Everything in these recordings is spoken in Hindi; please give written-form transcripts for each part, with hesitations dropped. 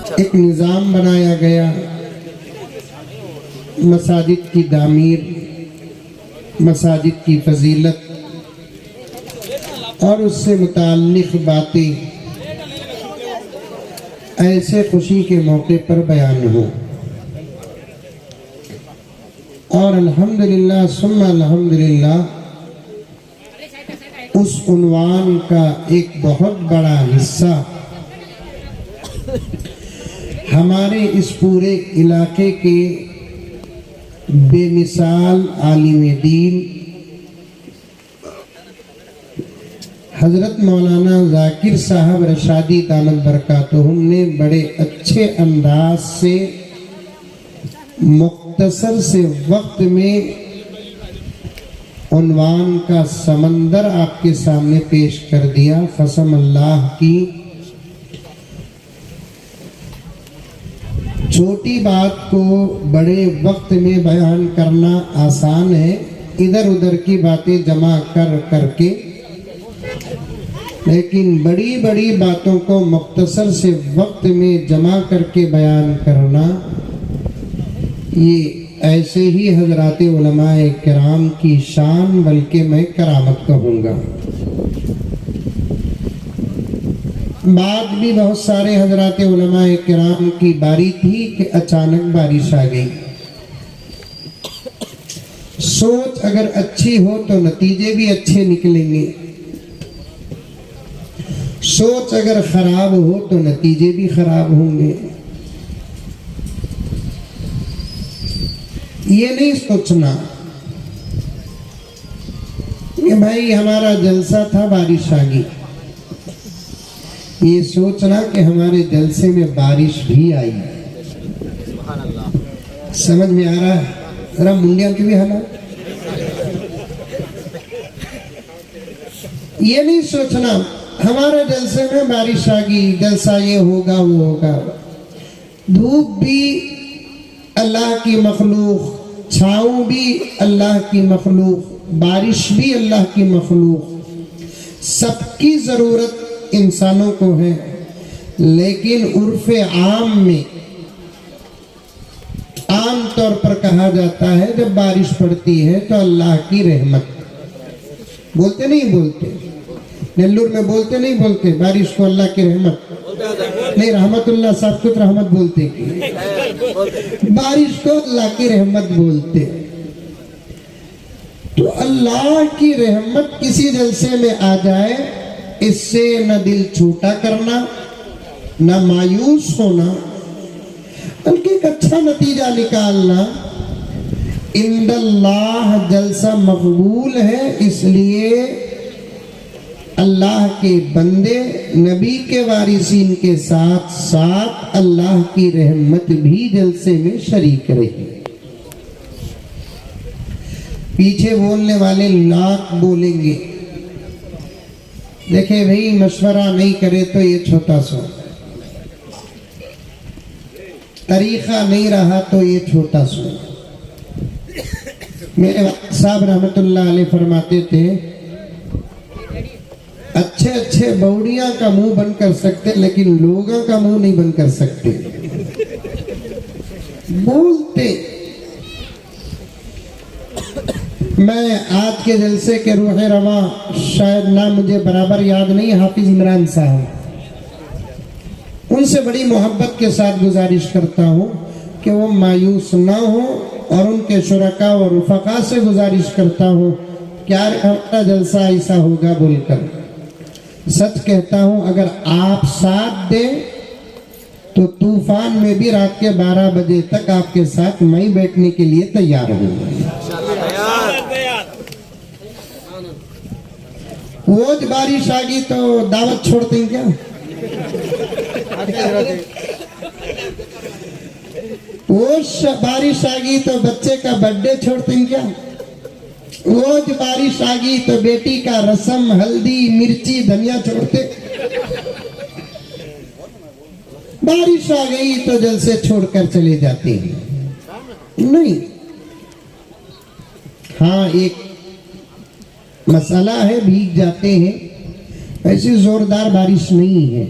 एक निज़ाम बनाया गया मसाजिद की तामीर, मसाजिद की फजीलत और उससे मुताल्लिक़ बातें ऐसे खुशी के मौके पर बयान हो। और अल्हम्दुलिल्लाह सुम्मा अल्हम्दुलिल्लाह उस उन्वान का एक बहुत बड़ा हिस्सा हमारे इस पूरे इलाके के बेमिसाल आलिम दीन हज़रत मौलाना ज़ाकिर साहब रशादी दामद बरकातुहुम ने बड़े अच्छे अंदाज से मुख्तसर से वक्त में उन्वान का समंदर आपके सामने पेश कर दिया। कसम अल्लाह की, छोटी बात को बड़े वक्त में बयान करना आसान है, इधर उधर की बातें जमा कर करके, लेकिन बड़ी बड़ी बातों को मुख्तसर से वक्त में जमा करके बयान करना, ये ऐसे ही हजराते उलमाए किराम की शान, बल्कि मैं करामत कहूँगा। बाद भी बहुत सारे हजराते उलमाए किराम की बारी थी कि अचानक बारिश आ गई। सोच अगर अच्छी हो तो नतीजे भी अच्छे निकलेंगे, सोच अगर खराब हो तो नतीजे भी खराब होंगे। ये नहीं सोचना कि भाई हमारा जलसा था बारिश आ गई, ये सोचना कि हमारे जलसे में बारिश भी आई। समझ में आ रहा है? जरा मुंडिया की भी हालत। ये नहीं सोचना हमारे जलसे में बारिश आ गई, जलसा ये होगा वो होगा। धूप भी अल्लाह की मखलूक, छाँव भी अल्लाह की मखलूक, बारिश भी अल्लाह की मखलूक। सबकी ज़रूरत इंसानों को है, लेकिन उर्फ़े आम में आम तौर पर कहा जाता है जब बारिश पड़ती है तो अल्लाह की रहमत। बोलते नहीं बोलते, नेल्लूर में बोलते नहीं बोलते बारिश को अल्लाह की रहमत नहीं, रहमतुल्लाह साहब कुछ रहमत बोलते, बारिश को अल्लाह की रहमत बोलते। तो अल्लाह की रहमत किसी जलसे में आ जाए, इससे न दिल छोटा करना, न मायूस होना, बल्कि एक अच्छा नतीजा निकालना। इंदल्लाह जलसा मकबूल है, इसलिए अल्लाह के बंदे नबी के वारिसीन के साथ साथ अल्लाह की रहमत भी जलसे में शरीक रही। पीछे बोलने वाले लाख बोलेंगे, देखे भाई मशवरा नहीं करे तो ये छोटा सा तरीका नहीं रहा तो ये छोटा सा। मेरे साहब रहमतुल्लाह अलैह फरमाते थे, अच्छे अच्छे बौड़िया का मुंह बंद कर सकते, लेकिन लोगों का मुंह नहीं बंद कर सकते। बोलते। मैं आज के जलसे के रूह रवा, शायद ना मुझे बराबर याद नहीं, हाफिज इमरान साहब, उनसे बड़ी मोहब्बत के साथ गुजारिश करता हूँ कि वो मायूस ना हो, और उनके शुरका और रुफका से गुजारिश करता हूँ क्या हमारा जलसा ऐसा होगा बोलकर। सच कहता हूँ, अगर आप साथ दें तो तूफान में भी रात के 12 बजे तक आपके साथ मैं बैठने के लिए तैयार हूँ। वो बारिश आ गई तो दावत छोड़ते हैं क्या? वो बारिश आ गई तो बच्चे का बर्थडे छोड़ते हैं क्या? वो बारिश आ गई तो बेटी का रस्म, हल्दी, मिर्ची, धनिया छोड़ते? बारिश आ गई तो जलसे छोड़कर चले जाते हैं? नहीं। हाँ, एक मसला है, भीग जाते हैं, ऐसी जोरदार बारिश नहीं है।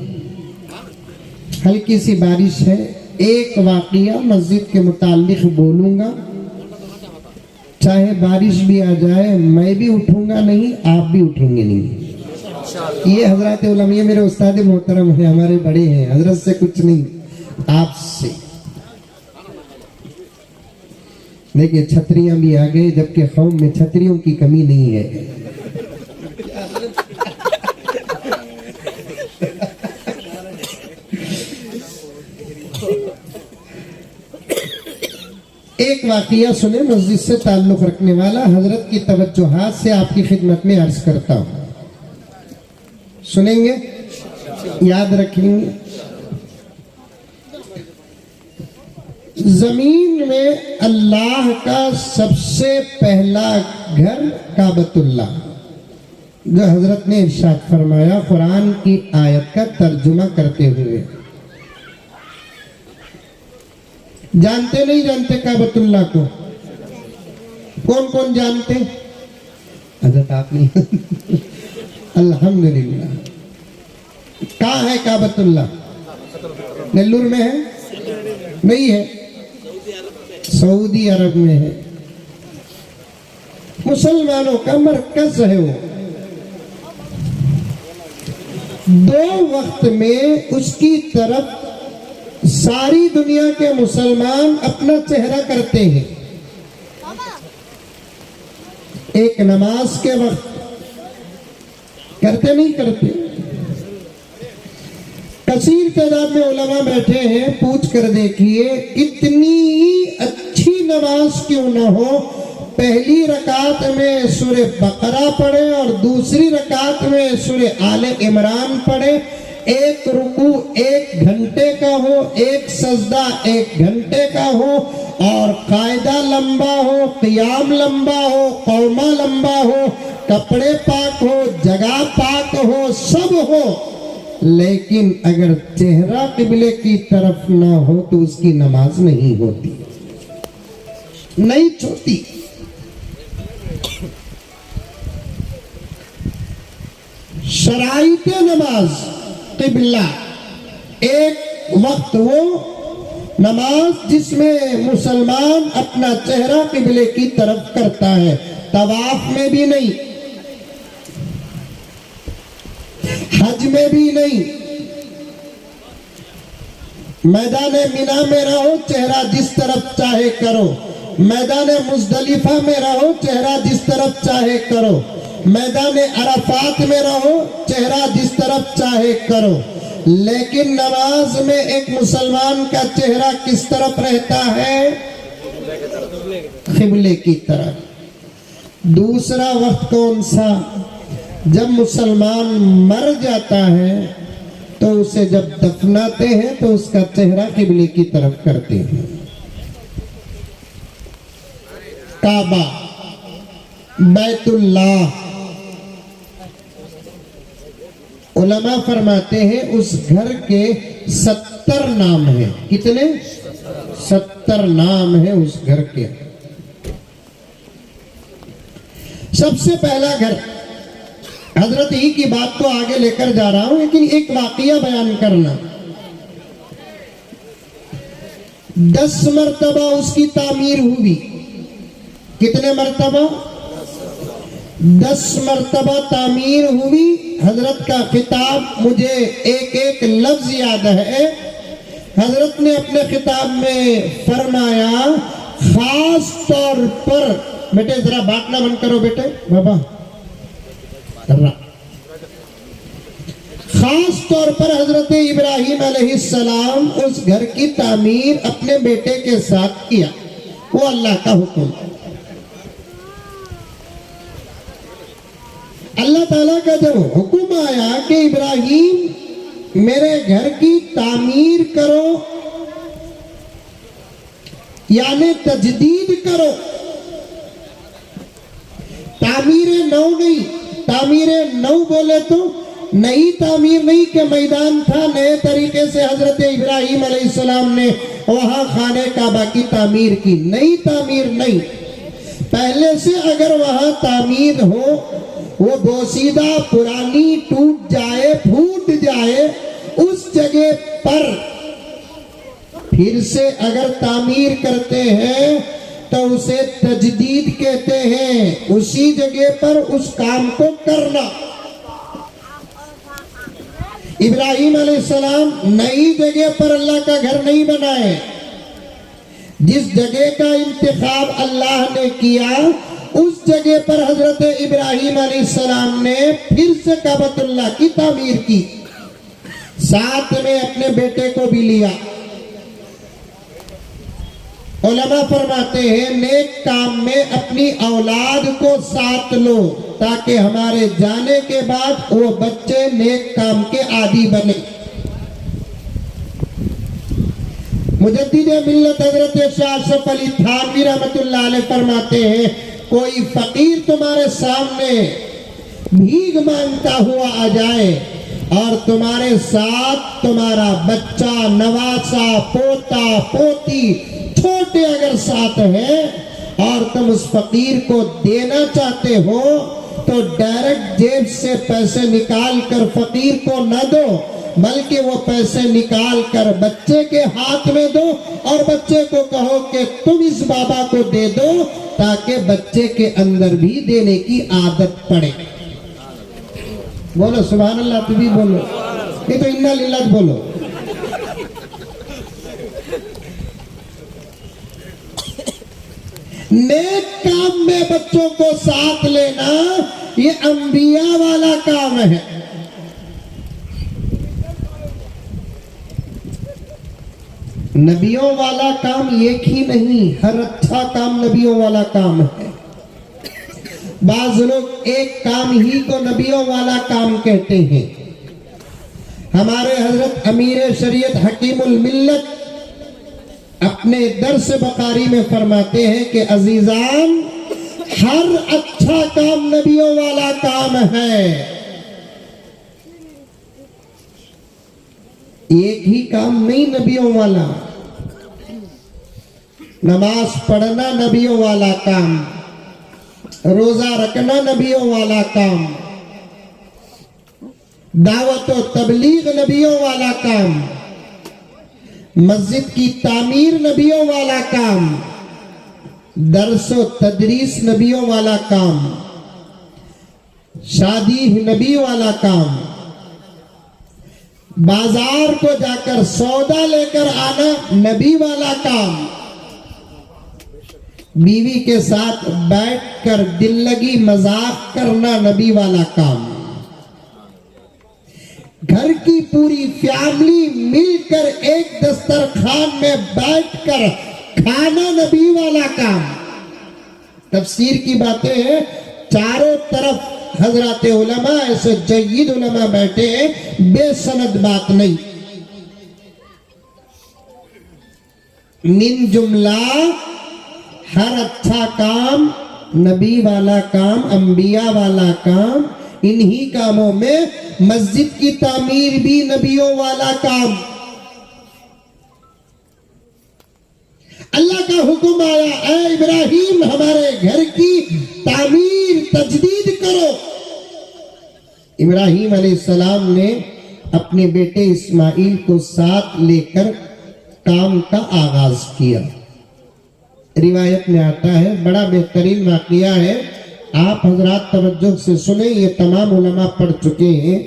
हल्की सी बारिश है, एक वाकया मस्जिद के मुताल्लिक बोलूंगा, चाहे बारिश भी आ जाए मैं भी उठूंगा नहीं, आप भी उठेंगे नहीं। ये हजरत उलमिया मेरे उस्ताद मोहतरम है, हमारे बड़े हैं, हजरत से कुछ नहीं, आपसे। देखिए छतरियां भी आ गए, जबकि कौम में छतरियों की कमी नहीं है। एक वाकया सुने मस्जिद से ताल्लुक रखने वाला, हजरत की तवज्जुहात से आपकी खिदमत में अर्ज करता हूं, सुनेंगे, याद रखेंगे। जमीन में अल्लाह का सबसे पहला घर काबतुल्लाह, जो हजरत ने इरशाद फरमाया कुरान की आयत का तर्जुमा करते हुए। जानते नहीं जानते काबतुल्लाह को? कौन कौन जानते? हजरत आप नहीं। अल्हम्दुलिल्लाह। कहाँ है काबतुल्लाह? नेल्लूर में है? नहीं है, सऊदी अरब में है। मुसलमानों का मरकज है वो। दो वक्त में उसकी तरफ सारी दुनिया के मुसलमान अपना चेहरा करते हैं। एक नमाज के वक्त करते नहीं करते? कसीर तादाद में उलमा बैठे हैं, पूछ कर देखिए कितनी अच्छी नमाज क्यों ना हो, पहली रकात में सूरे बकरा पढ़े और दूसरी रकात में सूरे आले इमरान पढ़े, एक रुकू 1 घंटे का हो, एक सजदा 1 घंटे का हो, और कायदा लंबा हो, क़ियाम लंबा हो, कौमा लंबा हो, कपड़े पाक हो, जगह पाक हो, सब हो, लेकिन अगर चेहरा किबले की तरफ ना हो तो उसकी नमाज नहीं होती, नहीं छोटी। शराइते नमाज किबला, एक वक्त वो नमाज जिसमें मुसलमान अपना चेहरा किबले की तरफ करता है, तवाफ में भी नहीं, हज में भी नहीं। मैदान मिना में रहो, चेहरा जिस तरफ चाहे करो, मैदान मुजदलिफा में रहो, चेहरा जिस तरफ चाहे करो, मैदान अराफात में रहो, चेहरा जिस तरफ चाहे करो, लेकिन नमाज में एक मुसलमान का चेहरा किस तरफ रहता है? किबले की तरफ। दूसरा वक्त कौन सा? जब मुसलमान मर जाता है तो उसे जब दफनाते हैं तो उसका चेहरा किबले की तरफ करते हैं। काबा, बैतुल्लाह, उलमा फरमाते हैं उस घर के 70 नाम हैं। कितने? 70 नाम है उस घर के। सबसे पहला घर, हजरत ही की बात को आगे लेकर जा रहा हूं, लेकिन एक वाकया बयान करना। 10 मरतबा उसकी तामीर हुई। कितने मरतबा? 10 मरतबा तामीर हुई। हजरत का खिताब मुझे एक एक लफ्ज याद है। हजरत ने अपने खिताब में फरमाया, खास तौर पर, बेटे जरा बांटना बंद करो बेटे, बाबा, खास तौर पर हजरत इब्राहिम अलैहिस्सलाम उस घर की तामीर अपने बेटे के साथ किया। वो अल्लाह का हुक्म। अल्लाह ताला का जब हुक्म आया कि इब्राहिम मेरे घर की तामीर करो, यानी तजदीद करो, तामीर नौ नहीं, तामीर नौ बोले तो नई तामीर नहीं के मैदान था, नए तरीके से हजरत इब्राहिम अलैहिस्सलाम ने वहां खाने काबा की तामीर की। नई तामीर नहीं, पहले से अगर वहां तामीर हो, वो बोसीदा पुरानी टूट जाए, फूट जाए, उस जगह पर फिर से अगर तामीर करते हैं तो उसे तजदीद कहते हैं, उसी जगह पर उस काम को करना। इब्राहिम अलैहिस्सलाम नई जगह पर अल्लाह का घर नहीं बनाए, जिस जगह का इंतखाब अल्लाह ने किया उस जगह पर हजरत इब्राहिम अलैहिस्सलाम ने फिर से काबतुल्लाह की तामीर की, साथ में अपने बेटे को भी लिया। उलमा फरमाते हैं नेक काम में अपनी औलाद को साथ लो ताकि हमारे जाने के बाद वो बच्चे नेक काम के आदी बने। मुजद्दिद मिल्लत हजरत शाह अशरफ अली थानवी रहमतुल्लाह अलैह फरमाते हैं कोई फकीर तुम्हारे सामने भीख मांगता हुआ आ जाए और तुम्हारे साथ तुम्हारा बच्चा, नवासा, पोता, पोती, छोटे अगर साथ है और तुम उस फकीर को देना चाहते हो तो डायरेक्ट जेब से पैसे निकाल कर फकीर को न दो, बल्कि वो पैसे निकाल कर बच्चे के हाथ में दो और बच्चे को कहो कि तुम इस बाबा को दे दो ताकि बच्चे के अंदर भी देने की आदत पड़े। बोलो सुभान अल्लाह, तुम भी बोलो, ये तो इन्ना लिल्लाह बोलो। नेक काम में बच्चों को साथ लेना ये अंबिया वाला काम है। नबियों वाला काम एक ही नहीं, हर अच्छा काम नबियों वाला काम है। बाज लोग एक काम ही को नबियों वाला काम कहते हैं। हमारे हजरत अमीर शरीयत हकीमुल मिल्लत अपने दर्स बुखारी में फरमाते हैं कि अजीजान, हर अच्छा काम नबियों वाला काम है। एक ही काम नहीं नबियों वाला। नमाज पढ़ना नबियों वाला काम, रोजा रखना नबियों वाला काम, दावत और तबलीग नबियों वाला काम, मस्जिद की तामीर नबियों वाला काम, दर्सो तदरीस नबियों वाला काम, शादी नबी वाला काम, बाजार को जाकर सौदा लेकर आना नबी वाला काम, बीवी के साथ बैठकर दिल लगी मजाक करना नबी वाला काम, घर की पूरी फैमिली मिलकर एक दस्तरखान में बैठकर खाना नबी वाला काम। तफसीर की बातें हैं, चारों तरफ हजरत उलमा ऐसे जय्यद उलमा बैठे हैं, बेसनद बात नहीं। मिन जुमला हर अच्छा काम नबी वाला काम, अंबिया वाला काम, इन्हीं कामों में मस्जिद की तामीर भी नबियों वाला काम। अल्लाह का हुक्म आया, ऐ इब्राहिम हमारे घर की तामीर तजदीद करो। इब्राहिम अलैहिस्सलाम ने अपने बेटे इस्माइल को साथ लेकर काम का आगाज किया। रिवायत में आता है, बड़ा बेहतरीन वाकया है, आप हजरात तवज्जो से सुने, ये तमाम उलमा पढ़ चुके हैं।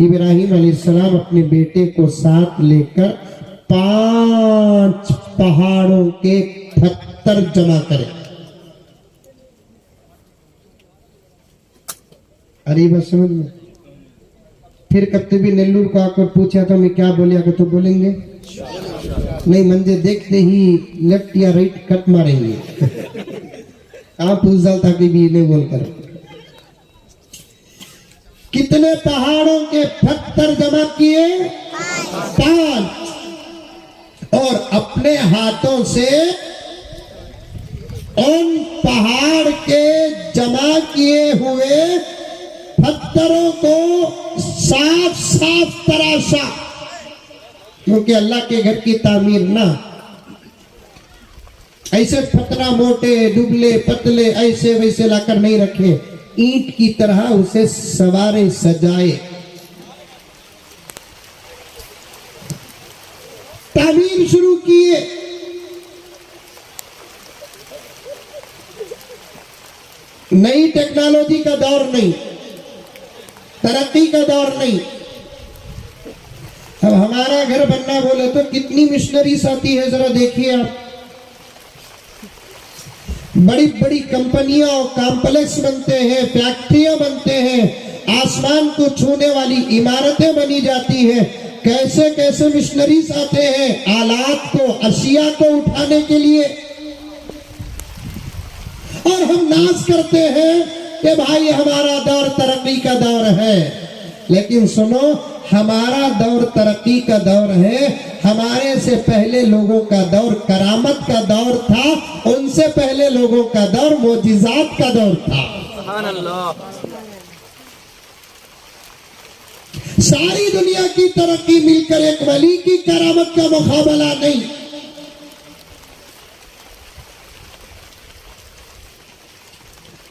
इब्राहिम अलैहिस्सलाम अपने बेटे को साथ लेकर 5 पहाड़ों के पत्थर जमा करे। अरे बस समझ में। फिर कभी भी नेल्लूर को आकर पूछा तो मैं क्या बोलिया को तो बोलेंगे नहीं, मंजे देखते ही लेफ्ट या राइट कट मारेंगे। कहाँ पूछ था कि भी नहीं बोलकर। कितने पहाड़ों के पत्थर जमा किए? 5। और अपने हाथों से उन पहाड़ के जमा किए हुए पत्थरों को साफ साफ तराशा, क्योंकि अल्लाह के घर की तामीर ना ऐसे पतला मोटे दुबले पतले ऐसे वैसे लाकर नहीं रखे, ईंट की तरह उसे सवारे सजाए, तामीर शुरू किए। नई टेक्नोलॉजी का दौर नहीं, तरक्की का दौर नहीं। अब हमारा घर बनना बोले तो कितनी मिशनरीज आती है, जरा देखिए आप। बड़ी बड़ी कंपनियां और कॉम्प्लेक्स बनते हैं, फैक्ट्रियां बनते हैं, आसमान को छूने वाली इमारतें बनी जाती हैं। कैसे कैसे मिशनरीज आते हैं आलात को, अशिया को उठाने के लिए, और हम नाज करते हैं कि भाई हमारा दौर तरक्की का दौर है। लेकिन सुनो, हमारा दौर तरक्की का दौर है। हमारे से पहले लोगों का दौर करामत का दौर था, उनसे पहले लोगों का दौर मोजिजात का दौर था। सुभान अल्लाह। सारी दुनिया की तरक्की मिलकर एक वली की करामत का मुकाबला नहीं।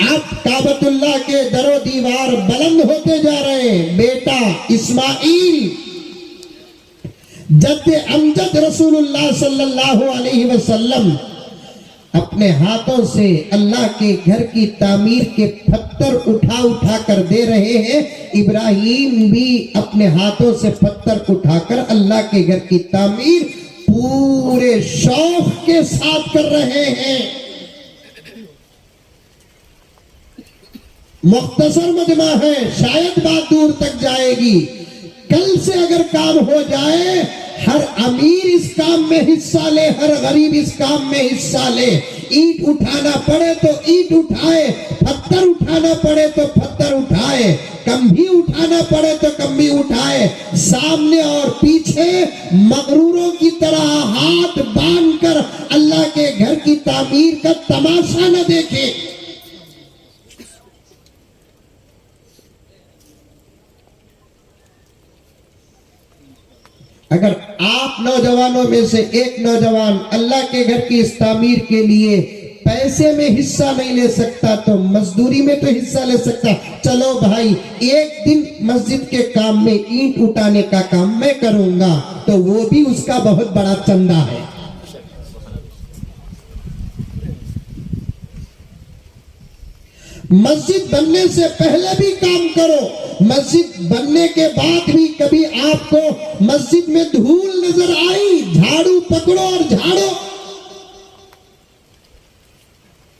अब काबतुल्लाह के दरो दीवार बुलंद होते जा रहे हैं। बेटा इस्माइल जद्दे अमजद रसूलुल्लाह सल्लल्लाहु अलैहि वसल्लम अपने हाथों से अल्लाह के घर की तामीर के पत्थर उठा उठा कर दे रहे हैं। इब्राहिम भी अपने हाथों से पत्थर उठाकर अल्लाह के घर की तामीर पूरे शौक के साथ कर रहे हैं। मुख्तसर मजमा है, शायद बात दूर तक जाएगी। कल से अगर काम हो जाए, हर अमीर इस काम में हिस्सा ले, हर गरीब इस काम में हिस्सा ले। ईंट उठाना पड़े तो ईंट उठाए, पत्थर उठाना पड़े तो पत्थर उठाए, कम्भी उठाना पड़े तो कम्भी उठाए। सामने और पीछे मगरूरों की तरह हाथ बांधकर अल्लाह के घर की तामीर का तमाशा न देखे। अगर आप नौजवानों में से एक नौजवान अल्लाह के घर की इस तामीर के लिए पैसे में हिस्सा नहीं ले सकता तो मजदूरी में तो हिस्सा ले सकता। चलो भाई, एक दिन मस्जिद के काम में ईंट उठाने का काम मैं करूंगा, तो वो भी उसका बहुत बड़ा चंदा है। मस्जिद बनने से पहले भी काम करो, मस्जिद बनने के बाद भी कभी आपको मस्जिद में धूल नजर आई, झाड़ू पकड़ो और झाड़ो।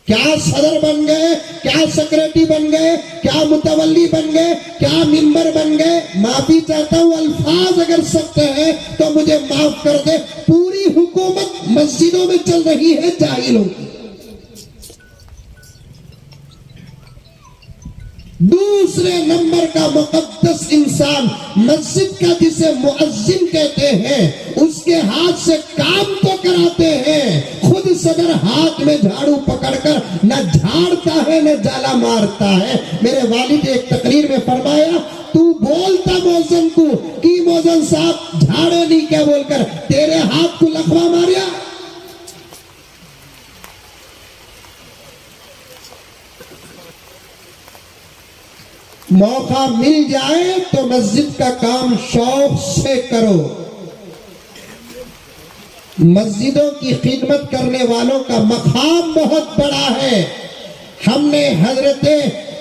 क्या सदर बन गए, क्या सेक्रेटरी बन गए, क्या मुतवल्ली बन गए, क्या मिंबर बन गए। माफी चाहता हूं, अल्फाज अगर सख्त हैं तो मुझे माफ कर दे। पूरी हुकूमत मस्जिदों में चल रही है जाहिलों की। दूसरे नंबर का मुकद्दस इंसान मस्जिद का जिसे मुअज्जिन कहते हैं, उसके हाथ से काम तो कराते हैं। खुद सदर हाथ में झाड़ू पकड़कर न झाड़ता है न जाला मारता है। मेरे वालिद एक तकरीर में फरमाया, तू बोलता मौजन को कि मौजन साहब झाड़े नहीं क्या बोलकर तेरे हाथ को लखवा मारिया। मौका मिल जाए तो मस्जिद का काम शौक से करो। मस्जिदों की खिदमत करने वालों का मकाम बहुत बड़ा है। हमने हजरत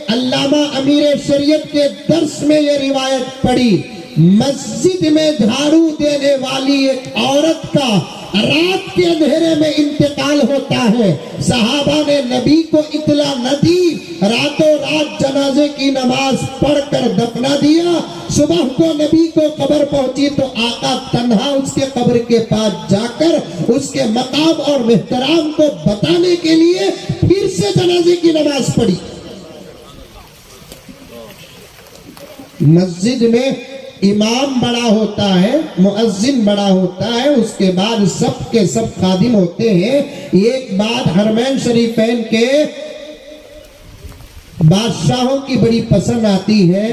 अल्लामा अमीर शरीयत के दर्स में ये रिवायत पढ़ी, मस्जिद में झाड़ू देने वाली एक औरत का रात के अंधेरे में इंतकाल होता है। सहाबा ने नबी को इतला न दी, रातों रात जनाजे की नमाज पढ़कर दफना दिया। सुबह को नबी को कब्र पहुंची तो आका तन्हा उसके कब्र के पास जाकर उसके मकाम और मेहतराम को बताने के लिए फिर से जनाजे की नमाज पढ़ी। मस्जिद में इमाम बड़ा होता है, मुअज्जिन बड़ा होता है, उसके बाद सब के सब खादिम होते हैं। एक बात हरमैन शरीफैन के बादशाहों की बड़ी पसंद आती है।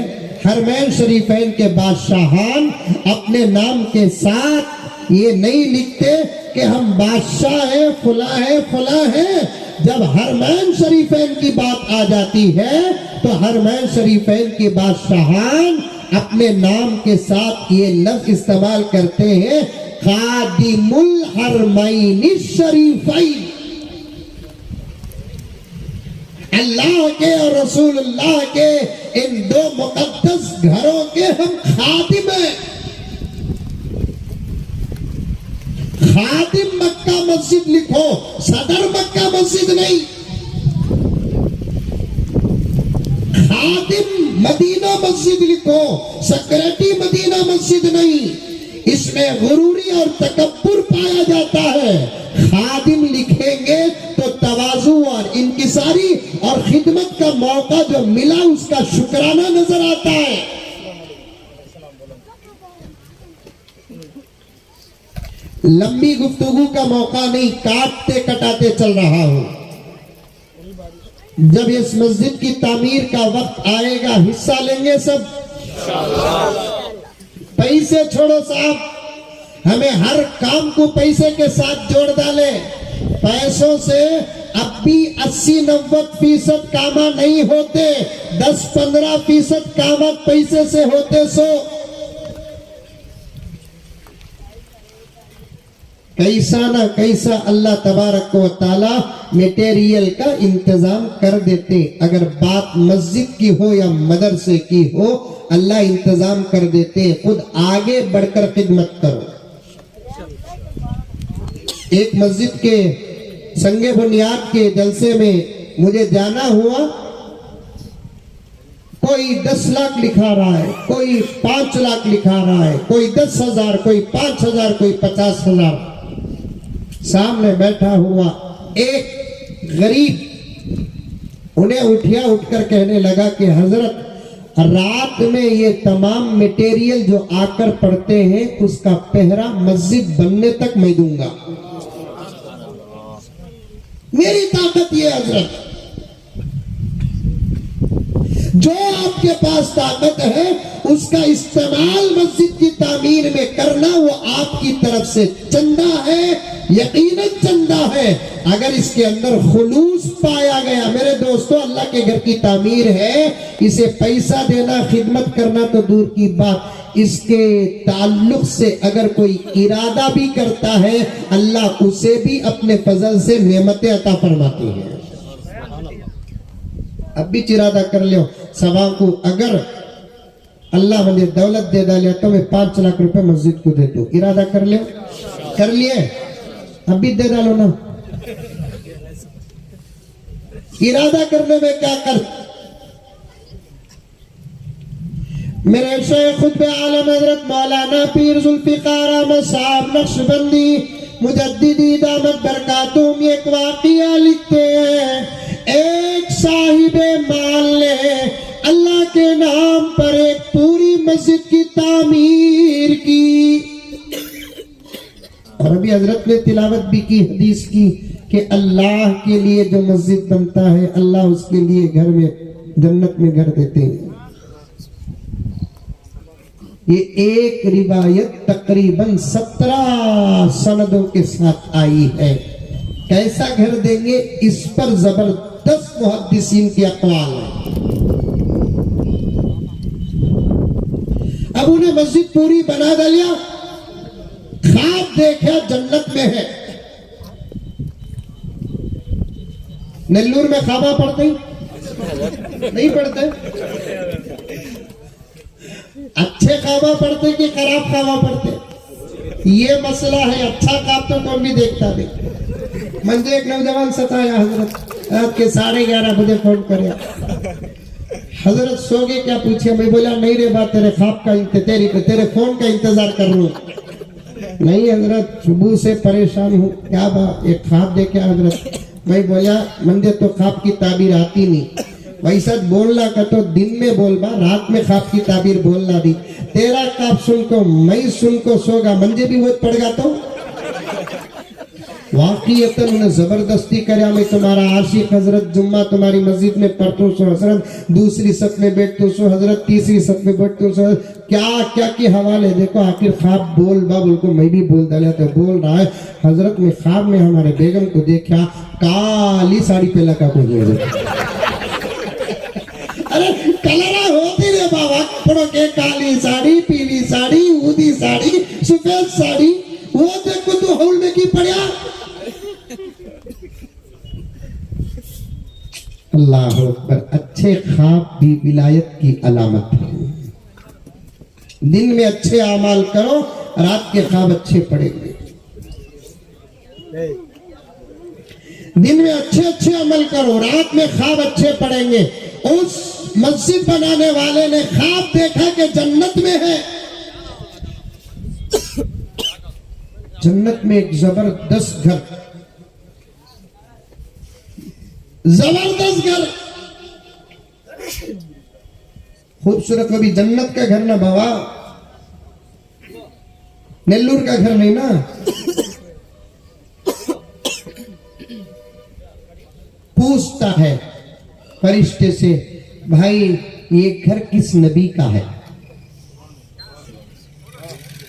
हरमैन शरीफैन के बादशाहान अपने नाम के साथ ये नहीं लिखते कि हम बादशाह है, फुला है, फुला है। जब हरमैन शरीफैन की बात आ जाती है तो हरमैन शरीफैन के बादशाहान अपने नाम के साथ ये लफ्ज इस्तेमाल करते हैं, खादिमुल हरमैन शरीफैन। अल्लाह के और रसूलुल्लाह के इन दो मुकद्दस घरों के हम खादिम हैं। खादिम मक्का मस्जिद लिखो, सदर मक्का मस्जिद नहीं। खादिम मदीना मस्जिद लिखो, सेक्रेटरी मदीना मस्जिद नहीं। इसमें गुरूरी और तकब्बुर पाया जाता है। खादिम लिखेंगे तो तवाज़ु और इंकिसारी और खिदमत का मौका जो मिला उसका शुक्राना नजर आता है। लंबी गुफ्तगू का मौका नहीं, काटते कटाते चल रहा हूं। जब इस मस्जिद की तामीर का वक्त आएगा हिस्सा लेंगे सब। पैसे छोड़ो साहब, हमें हर काम को पैसे के साथ जोड़ डाले। पैसों से अब भी 80-90% कामा नहीं होते, 10-15% कामा पैसे से होते। सो कैसा ना कैसा अल्लाह तबारक व तआला मटेरियल का इंतजाम कर देते। अगर बात मस्जिद की हो या मदरसे की हो, अल्लाह इंतजाम कर देते। खुद आगे बढ़कर खिदमत करो। एक मस्जिद के संगे बुनियाद के जलसे में मुझे जाना हुआ। कोई 10 लाख लिखा रहा है, कोई 5 लाख लिखा रहा है, कोई 10,000, कोई 5,000, कोई 50,000। सामने बैठा हुआ एक गरीब उन्हें उठकर कहने लगा कि हजरत, रात में ये तमाम मटेरियल जो आकर पड़ते हैं उसका पहरा मस्जिद बनने तक मैं दूंगा। मेरी ताकत ये हजरत, जो आपके पास ताकत है उसका इस्तेमाल मस्जिद की तामीर में करना, वो आपकी तरफ से चंदा है, यकीनन चंदा है। अगर इसके अंदर खुलूस पाया गया, मेरे दोस्तों, अल्लाह के घर की तामीर है, इसे पैसा देना, खिदमत करना तो दूर की बात, इसके ताल्लुक से अगर कोई इरादा भी करता है, अल्लाह उसे भी अपने फजल से नेमतें अता फरमाती है। अब भी इरादा कर लो सवा को, अगर अल्लाह मुझे दौलत दे डाले तो मैं 5 लाख रुपए मस्जिद को दे दूं। इरादा कर ले, कर लिए, अब भी दे डालो ना। इरादा करने में क्या कर। मेरे शेख खुतबे आलम हजरत मौलाना पीर जुल्फिकार अहमद साहब नक्शबंदी मुजद्दिदी दामत बरकातुहुम एक वाक़िया लिखते हैं। एक साहिबे माल ने अल्लाह के नाम पर एक पूरी मस्जिद की तामीर की। और अभी हजरत ने तिलावत भी की हदीस की कि अल्लाह के लिए जो मस्जिद बनता है, अल्लाह उसके लिए घर में, जन्नत में घर देते हैं। ये एक रिवायत तकरीबन 17 सनदों के साथ आई है। कैसा घर देंगे, इस पर जबरदस्त मुहद्दिसीन की अक़वाल है। अब उन्हें मस्जिद पूरी बना डालिया, ख्वाब देखा जन्नत में है। नेल्लूर में ख्वाबा पढ़ते नहीं पढ़ते? अच्छे ख्वाबा पढ़ते कि खराब ख्वाबा पढ़ते, ये मसला है। अच्छा ख्वाब तो कौन भी देखता नहीं। मुझे एक नौजवान सताया हजरत, रात के 11:30 बजे फोन करे, हजरत सो गए क्या पूछे। मैं बोला नहीं रे बात, तेरे ख्वाब का तेरे फोन का इंतजार कर रहा हूँ। नहीं हजरत, सुबह से परेशान हूँ। क्या बात, एक ख्वाब देखे हजरत। मैं बोला मंदिर तो ख्वाब की ताबीर आती नहीं, वैसा बोलना का तो दिन में बोलबा, रात में ख्वाब की ताबीर बोलना दी। तेरा ख्वाब सुन को मैं सुन को सोगा, मंजे भी वो पड़ेगा तो वाकईतन उन्हें जबरदस्ती करे। मैं तुम्हारा आशिक हजरत, जुम्मा तुम्हारी मस्जिद में पढ़तो सो हजरत, दूसरी सफ में बैठतो सो हजरत, तीसरी सफ में बैठतो सो, क्या क्या के हवाले देखो। आखिर ख्वाब बोल बा, उनको मैं भी बोल डाला तो बोल रहा है हजरत, मैं ख्वाब में हमारे बेगम को देखा, काली साड़ी पे लगा को। अरे कलरा होती रे बाबा, कपड़ों के काली साड़ी, पीली साड़ी, ऊदी साड़ी, सफेद साड़ी, वो देखो तू हौल में की पड़ा। अल्लाह अकबर। अच्छे ख्वाब भी विलायत की अलामत है। दिन में अच्छे आमाल करो, रात के ख्वाब अच्छे पड़ेंगे। दिन में अच्छे अच्छे अमल करो, रात में ख्वाब अच्छे पड़ेंगे। उस मस्जिद बनाने वाले ने ख्वाब देखा कि जन्नत में है, जन्नत में एक जबरदस्त घर, जबरदस्त घर, खूबसूरत। कभी जन्नत का घर ना बाबा, नेल्लूर का घर नहीं ना। पूछता है फरिश्ते से, भाई ये घर किस नबी का है?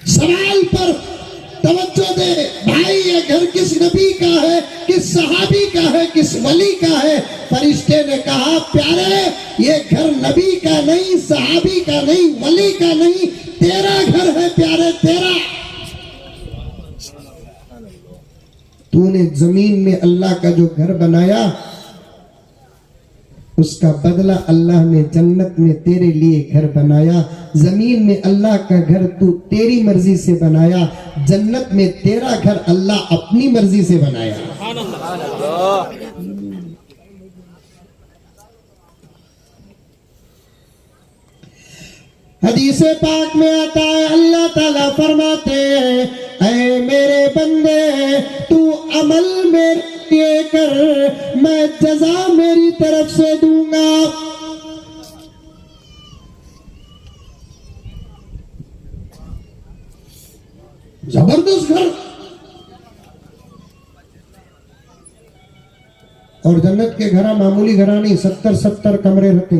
सवाल पर तवज्जो दे। भाई ये घर किस नबी का है, किस सहाबी का है, किस वली का है? फरिश्ते ने कहा, प्यारे ये घर नबी का नहीं, सहाबी का नहीं, वली का नहीं, तेरा घर है प्यारे, तेरा। तूने जमीन में अल्लाह का जो घर बनाया, उसका बदला अल्लाह ने जन्नत में तेरे लिए घर बनाया। जमीन में अल्लाह का घर तू तेरी मर्जी से बनाया, जन्नत में तेरा घर अल्लाह अपनी मर्जी से बनाया। हदीसे पाक में आता है, अल्लाह ताला फरमाते हैं, ऐ मेरे बंदे तू अमल मेरे लिए कर, मैं जज़ा मेरी तरफ से दूंगा। जबरदस्त घर। और जन्नत के घरा मामूली घरा नहीं, 70 कमरे रहते,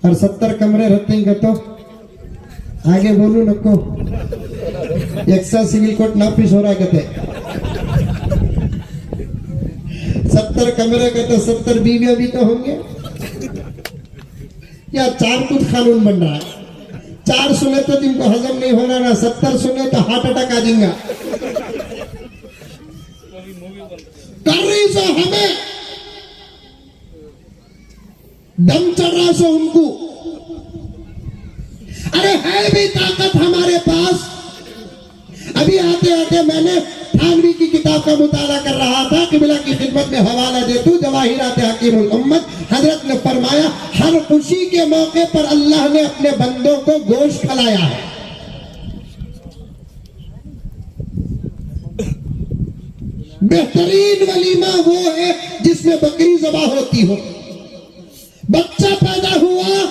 और 70 कमरे रहते हैं तो आगे बोलू नको, एक्सा सिविल कोर्ट ना ऑफिस हो रहा कहते। 70 कमरे का तो 70 बीवियां भी तो होंगे, या 4 कुछ कानून बन रहा है। 4 सुने तो जिनको हजम नहीं हो रहा ना, 70 सुने तो हार्ट अटैक आ जाएगा। कर रही सो हमें, दम चढ़ रहा सो उनको। अरे है भी ताकत हमारे पास। अभी आते आते मैंने थानवी की किताब का मुताला कर रहा था, किबला की खिदमत में हवाला देतू जवाहिरात हकीमुल उम्मत। हजरत ने फरमाया, हर खुशी के मौके पर अल्लाह ने अपने बंदों को गोश्त खिलाया है। बेहतरीन वलीमा वो है जिसमें बकरी ज़बा होती हो। बच्चा पैदा हुआ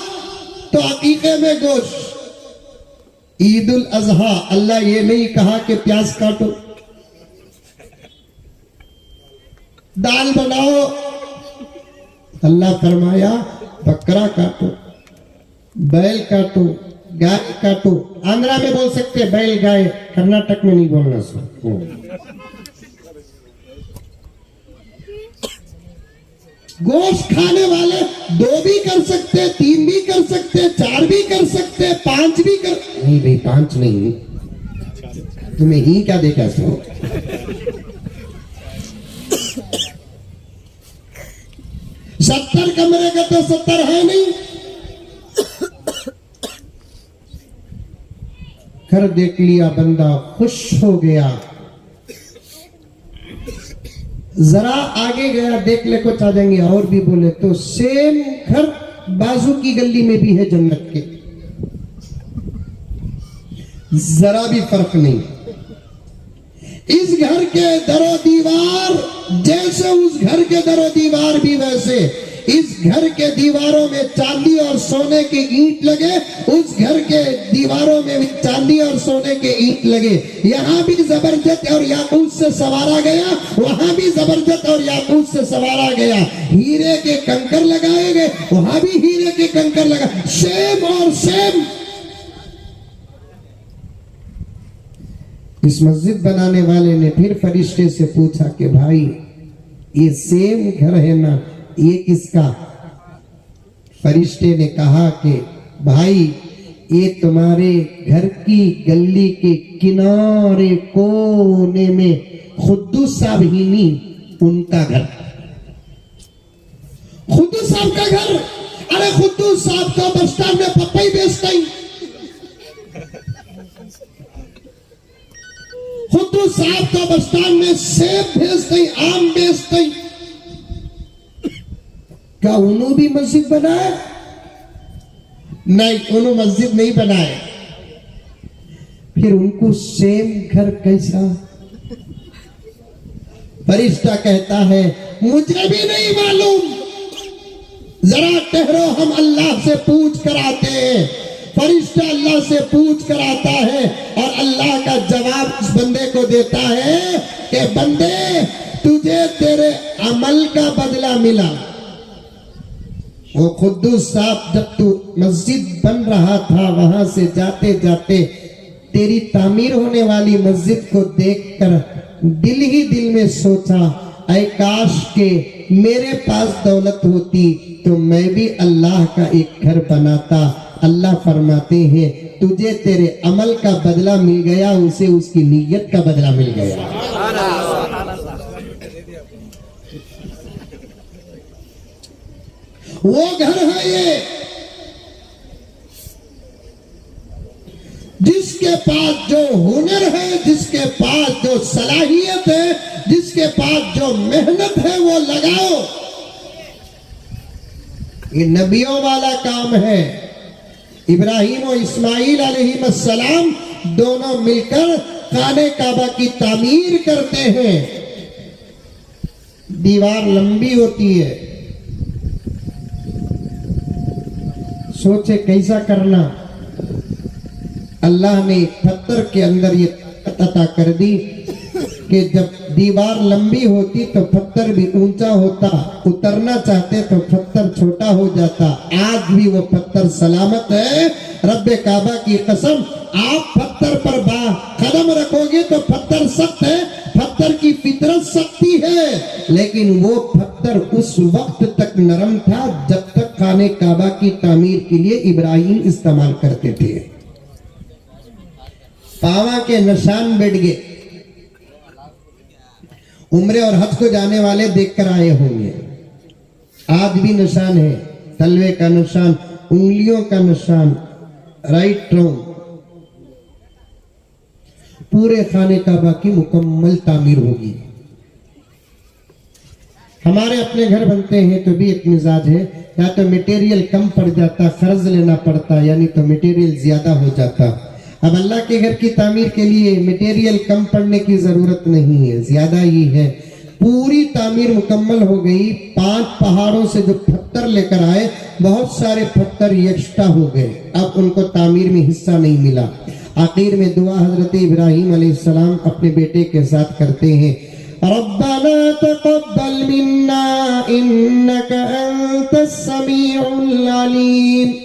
तो अकीके में गोश्त। ईद उल अजहा अल्लाह ये नहीं कहा कि प्याज काटो, दाल बनाओ। अल्लाह फरमाया बकरा काटो, बैल काटो, गाय काटो। आंध्रा में बोल सकते बैल गाय, कर्नाटक में नहीं बोलना सो। गोश्त खाने वाले 2 भी कर सकते, 3 भी कर सकते, 4 भी कर सकते, 5 भी कर। नहीं भाई 5 नहीं, तुम्हें ही क्या देखा सो। 70 कमरे का तो 70 है नहीं। घर देख लिया, बंदा खुश हो गया। जरा आगे गया, देख ले कुछ आ जाएंगे और भी बोले तो सेम घर बाजू की गली में भी है जन्नत के, जरा भी फर्क नहीं। इस घर के दरो दीवार जैसे, उस घर के दरो दीवार भी वैसे। इस घर के दीवारों में चांदी और सोने के ईंट लगे, उस घर के दीवारों में भी चांदी और सोने के ईंट लगे। यहाँ भी जबरदस्त और याकूत से सवारा गया, वहां भी जबरदस्त और याकूत से सवारा गया। हीरे के कंकर लगाए गए, वहां भी हीरे के कंकर लगा, सेम और सेम। इस मस्जिद बनाने वाले ने फिर फरिश्ते से पूछा कि भाई ये सेम घर है ना, ये किसका? फरिश्ते ने कहा कि भाई ये तुम्हारे घर की गली के किनारे कोने में खुद्दूस साहब ही नहीं, उनका घर। खुद्दूस साहब का घर, अरे खुद्दूस साहब का बस स्टैंड में पपई बेचते ही, खुद्दूस साहब का बस स्टैंड में सेब बेचते ही, आम बेचते ही। क्या उन्होंने भी मस्जिद बनाया? नहीं, उन्होंने मस्जिद नहीं बनाया। फिर उनको सेम घर कैसा? फरिश्ता कहता है मुझे भी नहीं मालूम, जरा ठहरो, हम अल्लाह से पूछ कर आते हैं। फरिश्ता अल्लाह से पूछ कर आता है और अल्लाह का जवाब उस बंदे को देता है कि बंदे, तुझे तेरे अमल का बदला मिला। वो खुद्दूस साहब, जब तू मस्जिद बन रहा था वहां से जाते जाते तेरी तामीर होने वाली मस्जिद को देखकर दिल ही दिल में सोचा, ऐ काश के मेरे पास दौलत होती तो मैं भी अल्लाह का एक घर बनाता। अल्लाह फरमाते हैं तुझे तेरे अमल का बदला मिल गया, उसे उसकी नीयत का बदला मिल गया। वो घर है ये, जिसके पास जो हुनर है, जिसके पास जो सलाहियत है, जिसके पास जो मेहनत है, वो लगाओ। ये नबियों वाला काम है। इब्राहिम और इस्माइल अलैहिस्सलाम दोनों मिलकर खाने काबा की तामीर करते हैं। दीवार लंबी होती है, सोचे कैसा करना। अल्लाह ने पत्थर के अंदर ये अता कर दी कि जब दीवार लंबी होती तो पत्थर भी ऊंचा होता, उतरना चाहते तो पत्थर छोटा हो जाता। आज भी वो पत्थर सलामत है। रब्बे काबा की कसम, आप पत्थर पर कदम रखोगे तो पत्थर सख्त है, पत्थर की फितरत सख्ती है, लेकिन वो पत्थर उस वक्त तक नरम था जब तक खाने काबा की तामीर के लिए इब्राहिम इस्तेमाल करते थे। पावा के निशान बैठ गए। उम्रे और हज को जाने वाले देखकर आए होंगे, आज भी निशान है, तलवे का निशान, उंगलियों का निशान, राइट ट्रंक। पूरे खाने काबा की मुकम्मल तामीर होगी। हमारे अपने घर बनते हैं तो भी एक मिजाज है, या तो मटेरियल कम पड़ जाता, खर्च लेना पड़ता, यानी तो मटेरियल ज्यादा हो जाता। अब अल्लाह के घर की तामीर के लिए मटेरियल कम पड़ने की जरूरत नहीं है, ज्यादा ही है। पूरी तामीर मुकम्मल हो गई। 5 पहाड़ों से जो पत्थर लेकर आए, बहुत सारे पत्थर यकस्टा हो गए, अब उनको तामीर में हिस्सा नहीं मिला। आखिर में दुआ हजरत इब्राहिम अलैहिस्सलाम अपने बेटे के साथ करते हैं, रब्बना तक़ब्बल मिन्ना इन्नका अंतस समीउल अलीम।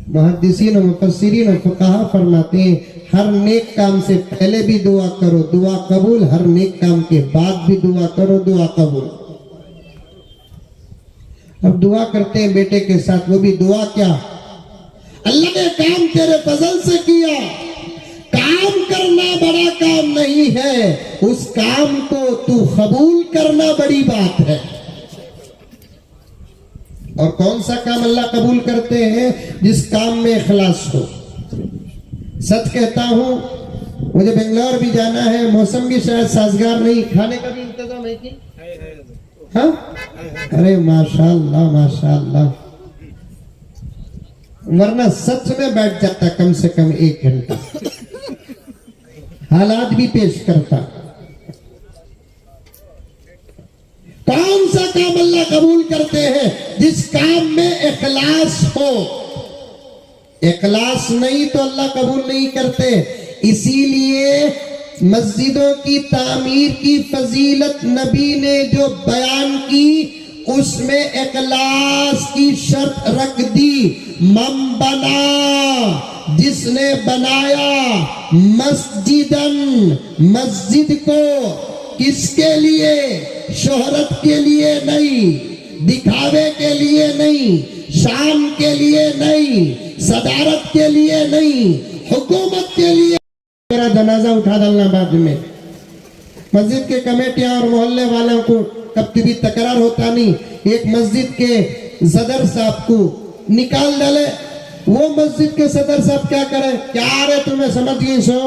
मुहद्दिसीन और मुफस्सिरीन और फुक़हा फरमाते हैं, हर नेक काम से पहले भी दुआ करो, दुआ कबूल, हर नेक काम के बाद भी दुआ करो, दुआ कबूल। अब दुआ करते हैं बेटे के साथ, वो भी दुआ क्या, अल्लाह ने काम तेरे फजल से किया। काम करना बड़ा काम नहीं है, उस काम को तू कबूल करना बड़ी बात है। और कौन सा काम अल्लाह कबूल करते हैं? जिस काम में इखलास हो। सच कहता हूं, मुझे बेंगलोर भी जाना है, मौसम भी शायद साजगार नहीं, खाने का भी इंतजाम है कि? हाँ? अरे माशाअल्लाह माशाअल्लाह, वरना सच में बैठ जाता कम से कम 1 घंटा, हालात भी पेश करता। कौन सा काम अल्लाह कबूल करते हैं? जिस काम में इखलास हो। इखलास नहीं तो अल्लाह कबूल नहीं करते। इसीलिए मस्जिदों की तामीर की फजीलत नबी ने जो बयान की, उसमें इखलास की शर्त रख दी। मम बना, जिसने बनाया मस्जिदन, मस्जिद को किसके लिए? शोहरत के लिए नहीं, दिखावे के लिए नहीं, शान के लिए नहीं, सदारत के लिए नहीं, हुकूमत के लिए। मेरा जनाजा उठा डालना बाद में, मस्जिद के कमेटियां और मोहल्ले वालों को कभी भी तकरार होता नहीं। एक मस्जिद के सदर साहब को निकाल डाले, वो मस्जिद के सदर साहब क्या करे, क्या रे तुम्हें समझ गई सो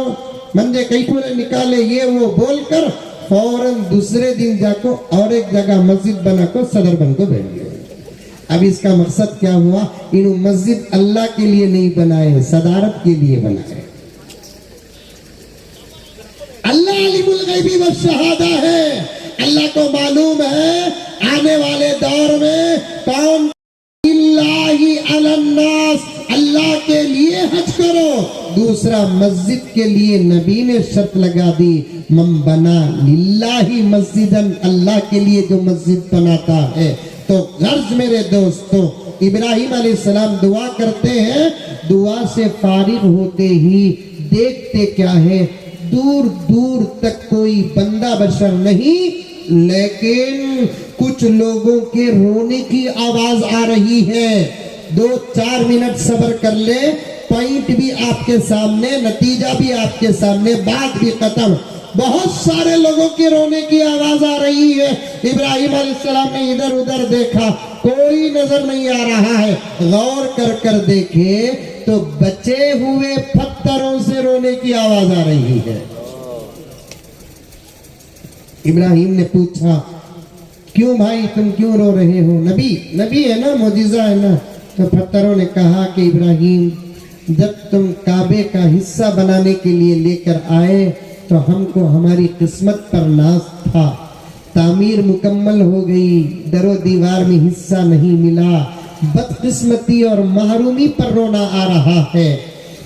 मंजे कहीं को निकाले, ये वो बोलकर फौरन दूसरे दिन जाको और एक जगह मस्जिद बना को सदर बन को बैठ गए। अब इसका मकसद क्या हुआ, इन मस्जिद अल्लाह के लिए नहीं बनाए, सदारत के लिए बनाए। अल्लाह अलीमुल गैबी व शहादा है, अल्लाह को मालूम है आने वाले दौर में कौन इल्लाही अलन्नास, अल्लाह के लिए हज करो। दूसरा मस्जिद के लिए नबी ने शर्त लगा दी, मन बना लिल्लाही मस्जिदन, अल्लाह के लिए जो मस्जिद बनाता है। तो गर्ज मेरे दोस्तों, इब्राहिम अलैहिस्सलाम दुआ करते हैं, दुआ से फारिग होते ही देखते क्या है, दूर दूर तक कोई बंदा बशर नहीं, लेकिन कुछ लोगों के रोने की आवाज आ रही है। 2-4 मिनट सब्र कर ले, पॉइंट भी आपके सामने, नतीजा भी आपके सामने, बात भी खत्म। बहुत सारे लोगों के रोने की आवाज आ रही है। इब्राहिम अलैहिस्सलाम ने इधर उधर देखा, कोई नजर नहीं आ रहा है। गौर कर कर देखे तो बचे हुए पत्थरों से रोने की आवाज आ रही है। इब्राहिम ने पूछा, क्यों भाई तुम क्यों रो रहे हो? नबी है ना, मोजिजा है ना। तो पत्थरों ने कहा कि इब्राहिम, जब तुम काबे का हिस्सा बनाने के लिए लेकर आए तो हमको हमारी किस्मत पर नाज था, तामीर मुकम्मल हो गई, दरो दीवार में हिस्सा नहीं मिला, बदकिस्मती और महरूमी पर रोना आ रहा है।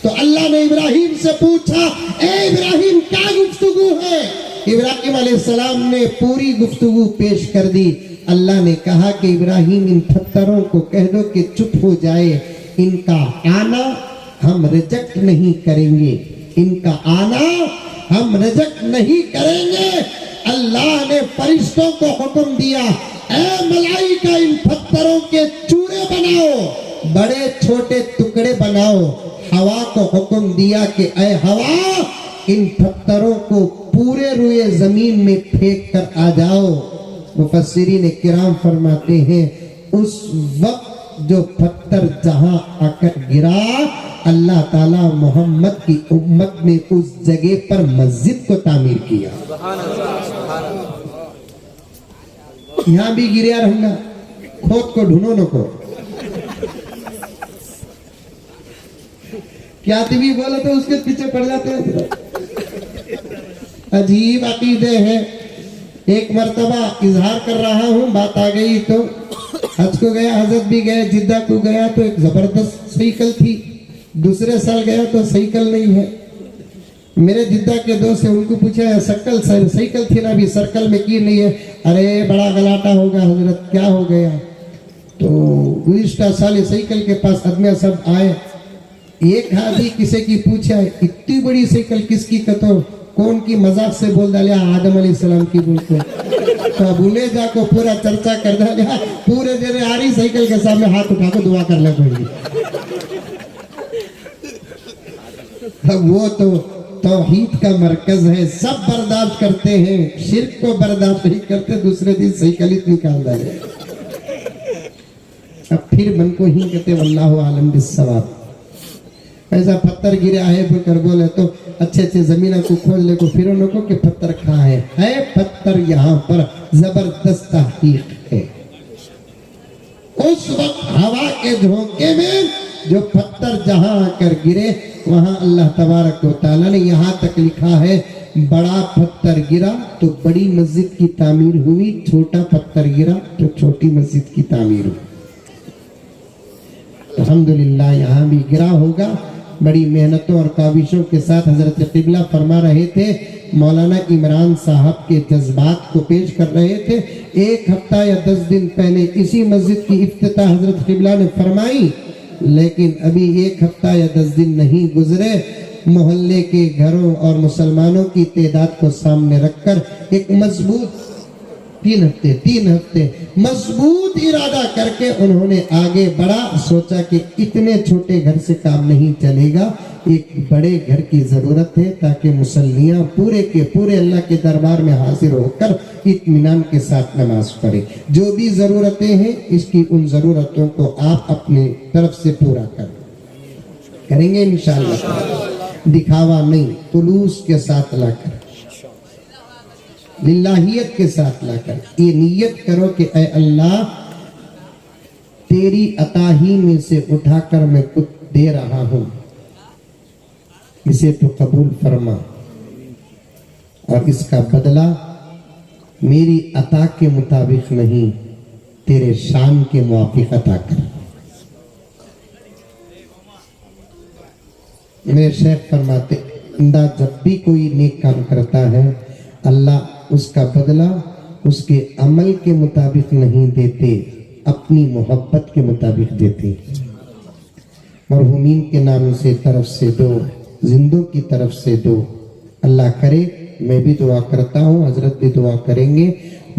तो अल्लाह ने इब्राहिम से पूछा, ए इब्राहिम क्या गुफ्तगू है? इब्राहिम अलैहिस्सलाम ने पूरी गुफ्तगू पेश कर दी। अल्लाह ने कहा कि इब्राहिम, इन पत्थरों को कह दो कि चुप हो जाए, इनका आना हम रिजेक्ट नहीं करेंगे, इनका आना हम रिजेक्ट नहीं करेंगे। अल्लाह ने फरिश्तों को हुक्म दिया, ए मलाइका, इन पत्थरों के चूरे बनाओ, बड़े छोटे टुकड़े बनाओ। हवा को हुक्म दिया कि ए हवा, इन पत्थरों को पूरे रुए जमीन में फेंक कर आ जाओ। मुफस्सिरीन किराम फरमाते हैं, उस वक्त जो पत्थर जहां आकर गिरा, अल्लाह ताला मोहम्मद की उम्मत ने उस जगह पर मस्जिद को तामीर किया। यहाँ भी गिरा रहना, खोद को ढूंढो न को। क्या भी बोले तो उसके पीछे पड़ जाते हैं। अजीब अकीदे है। एक मर्तबा इजहार कर रहा हूँ, बात आ गई तो हज को गया, हजरत भी गए, जिद्दा को गया तो एक जबरदस्त साइकिल थी। दूसरे साल गया तो साइकिल नहीं है। मेरे जिद्दा के दोस्त से उनको पूछा, साइकिल थी ना, अभी सर्कल में की नहीं है। अरे बड़ा गलाटा होगा हजरत, क्या हो गया? तो गुज़िश्ता साल साइकिल के पास आदमी सब आए। एक आदमी किसी की पूछा, इतनी बड़ी साइकिल किसकी? तो कौन की? मजाक से बोल डालिया, आदम अलैहिस्सलाम की बोलते। तो बुले जाको पूरा चर्चा कर डालिया, पूरे दिन आ रही साइकिल के सामने हाथ उठा कर दुआ करना पड़ेगी। अब वो तो तौहीद का मरकज है, सब बर्दाश्त करते हैं, शिर्क को बर्दाश्त नहीं करते। दूसरे दिन साइकिल निकाल डाले। अब फिर मन को ही कहते वल्लाहु आलम बिस्सवाब। ऐसा पत्थर गिरा है कर बोले तो अच्छे अच्छे जमीन को खोज ले को, फिर उनको कि पत्थर कहाँ है पत्थर यहाँ पर जबरदस्त तहकीक है। उस वक्त हवा के झोंके में जो पत्थर जहां आकर गिरे, वहां अल्लाह तबारक व तआला ने यहाँ तक लिखा है, बड़ा पत्थर गिरा तो बड़ी मस्जिद की तामीर हुई, छोटा पत्थर गिरा तो छोटी मस्जिद की तामीर हुई। अल्हम्दुलिल्लाह यहाँ भी गिरा होगा। बड़ी मेहनतों और काविशों के साथ हजरत क़िबला फरमा रहे थे, मौलाना इमरान साहब के जज्बात को पेश कर रहे थे। 1 हफ्ता या 10 दिन पहले इसी मस्जिद की इफ्तिताह हजरत क़िबला ने फरमाई, लेकिन अभी 1 हफ्ता या 10 दिन नहीं गुजरे, मोहल्ले के घरों और मुसलमानों की तादाद को सामने रखकर एक मजबूत 3 हफ्ते मजबूत इरादा करके उन्होंने आगे बढ़ा। सोचा कि इतने छोटे घर से काम नहीं चलेगा, एक बड़े घर की जरूरत है ताकि मुसल्लियां पूरे के पूरे अल्लाह के दरबार में हाजिर होकर इत्मीनान के साथ नमाज पढ़े। जो भी जरूरतें हैं इसकी उन जरूरतों को आप अपने तरफ से पूरा करेंगे इंशाअल्लाह। दिखावा नहीं, खुलूस के साथ लाकर, लिल्लाहियत के साथ लाकर ये नियत करो कि ऐ अल्लाह तेरी अताही में से उठाकर मैं कुछ दे रहा हूं, इसे तो कबूल फरमा और इसका बदला मेरी अता के मुताबिक नहीं तेरे शान के मुआफिक अता कर। मेरे शेख फरमाते बंदा जब भी कोई नेक काम करता है अल्लाह उसका बदला उसके अमल के मुताबिक नहीं देते, अपनी मोहब्बत के मुताबिक देते। मरहूमीन के नाम से तरफ से दो, जिंदों की तरफ से दो। अल्लाह करे मैं भी दुआ करता हूँ, हजरत भी दुआ करेंगे,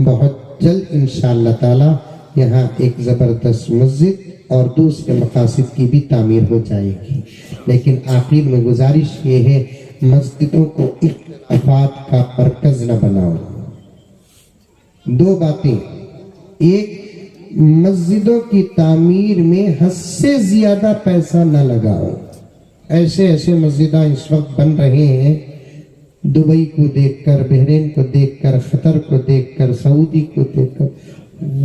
बहुत जल्द इंशाअल्लाह ताला यहाँ एक ज़बरदस्त मस्जिद और दूसरे मकासद की भी तामीर हो जाएगी। लेकिन आखिर में गुजारिश ये है मस्जिदों को इख्तिलाफात का मरकज न बनाओ। दो बातें, एक मस्जिदों की तामीर में हद से ज्यादा पैसा न लगाओ। ऐसे ऐसे मस्जिदा इस वक्त बन रहे हैं, दुबई को देखकर, बहरीन को देखकर, कतर को देखकर, सऊदी को देखकर,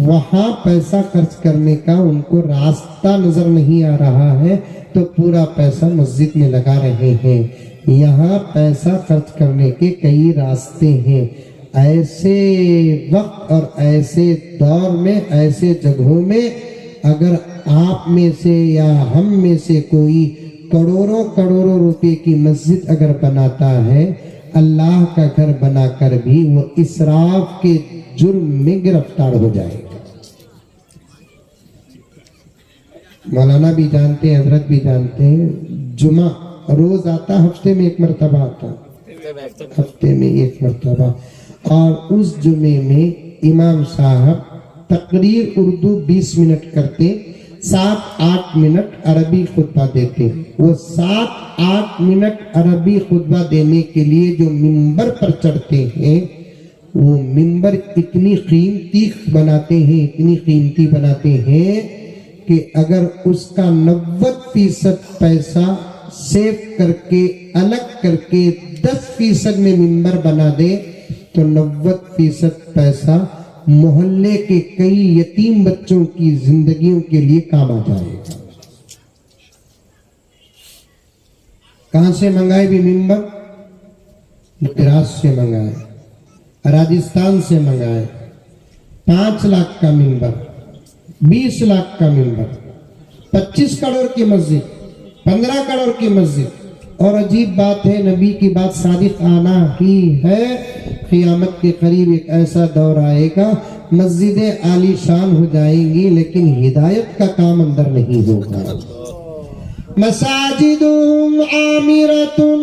वहां पैसा खर्च करने का उनको रास्ता नजर नहीं आ रहा है तो पूरा पैसा मस्जिद में लगा रहे हैं। यहाँ पैसा खर्च करने के कई रास्ते हैं। ऐसे वक्त और ऐसे दौर में, ऐसे जगहों में अगर आप में से या हम में से कोई करोड़ों करोड़ों रुपए की मस्जिद अगर बनाता है, अल्लाह का घर बनाकर भी वो इसराफ के जुर्म में गिरफ्तार हो जाएगा। मौलाना भी जानते हैं, हजरत भी जानते हैं, जुमा रोज आता, हफ्ते में एक मरतबा आता, हफ्ते में एक मरतबा, और उस जुमे में इमाम साहब तकरीर उर्दू 20 मिनट करते, 7-8 मिनट अरबी खुतबा देते। वो 7-8 मिनट अरबी खुतबा देने के लिए जो मिंबर पर चढ़ते हैं, वो मिंबर इतनी कीमती बनाते हैं, इतनी कीमती बनाते हैं कि अगर उसका 90% पैसा सेव करके अलग करके 10% में मिंबर बना दे तो 90% पैसा मोहल्ले के कई यतीम बच्चों की जिंदगियों के लिए काम आ जाएगा। कहां से मंगाए भी मिंबर? गुजरात से मंगाए, राजस्थान से मंगाए। 5 लाख का मिंबर, 20 लाख का मिंबर, 25 करोड़ की मस्जिद, 15 करोड़ की मस्जिद। और अजीब बात है, नबी की बात सादिक आना ही है, क़ियामत के करीब एक ऐसा दौर आएगा मस्जिदें आलीशान हो जाएंगी लेकिन हिदायत का काम अंदर नहीं होगा। मसाजिदुहुम आमिरतुन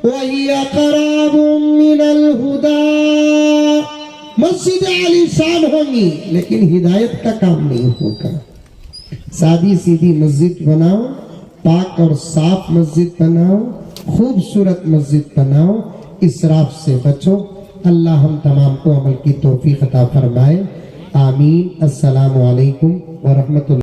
व हिया क़राबुम मिनल हुदा। मस्जिदें आलीशान होंगी लेकिन हिदायत का काम नहीं होगा। सादी सीधी मस्जिद बनाओ, पाक और साफ मस्जिद बनाओ, खूबसूरत मस्जिद बनाओ, इसराफ से बचो। अल्लाह हम तमाम को अमल की तौफीक अता फरमाए। आमीन। अस्सलामु अलैकुम व रहमतुल्लाह।